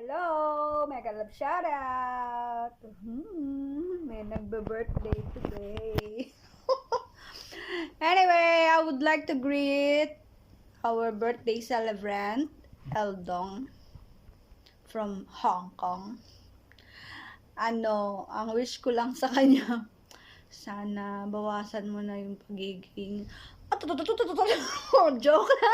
Hello! Mega love shoutout! May nagbe-birthday today. Anyway, I would like to greet our birthday celebrant, Eldong, from Hong Kong. Ang wish ko lang sa kanya, sana bawasan mo na yung pagiging... Joke lang!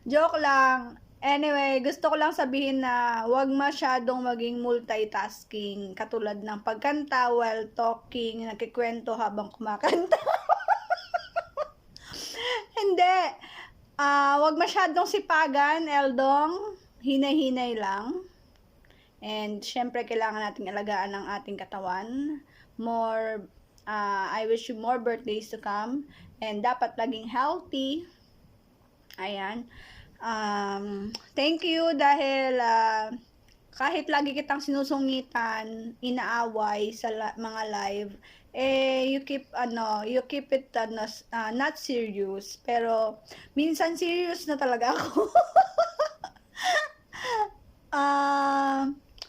Joke lang. Anyway, gusto ko lang sabihin na huwag masyadong maging multitasking katulad ng pagkanta while talking, nagkikwento habang kumakanta. Hindi. Huwag masyadong sipagan, Eldong. Hinay-hinay lang. And syempre kailangan nating alagaan ang ating katawan. I wish you more birthdays to come. And dapat laging healthy. Ayan. Thank you dahil kahit lagi kitang sinusungitan, inaaway sa mga live, you keep it not serious, pero minsan serious na talaga ako.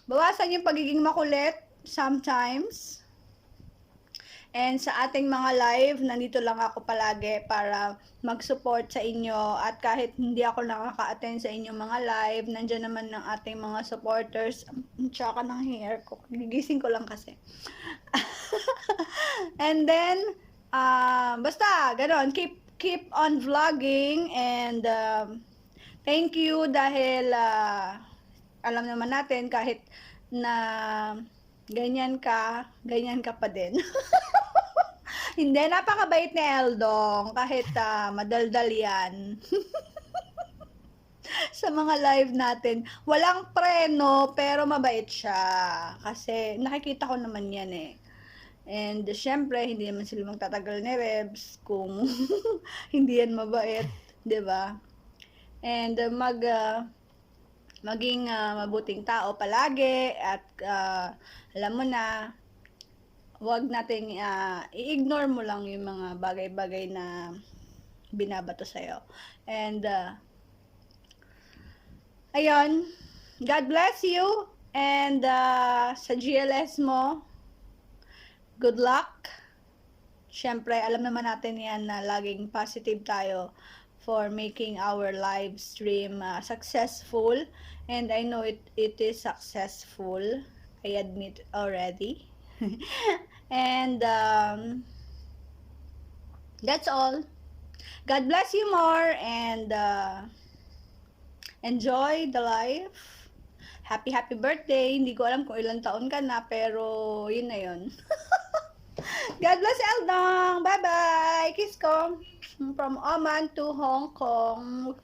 Bawasan yung pagiging makulit sometimes. And sa ating mga live, nandito lang ako palagi para mag-support sa inyo. At kahit hindi ako nakaka-attend sa inyong mga live, nandiyan naman ng ating mga supporters. Tsaka ng hair ko. Gigising ko lang kasi. And then, basta, gano'n. Keep on vlogging. And thank you dahil alam naman natin kahit na ganyan ka pa din. Hindi, napakabait ni Eldong. Kahit madaldal yan. Sa mga live natin. Walang preno, pero mabait siya. Kasi nakikita ko naman yan eh. And syempre, hindi naman sila magtatagal ni Rebs kung hindi yan mabait. 'Di ba? And maging mabuting tao palagi. At alam mo na, huwag nating i-ignore mo lang yung mga bagay-bagay na binabato sa'yo. And, ayun, God bless you. And, sa GLS mo, good luck. Siyempre, alam naman natin yan na laging positive tayo for making our live stream successful. And I know it is successful. I admit already. And that's all. God bless you more and enjoy the life. Happy birthday. Hindi ko alam kung ilang taon ka na, pero yun na yun. God bless Eldong. Bye bye. Kiss ko from Oman to Hong Kong.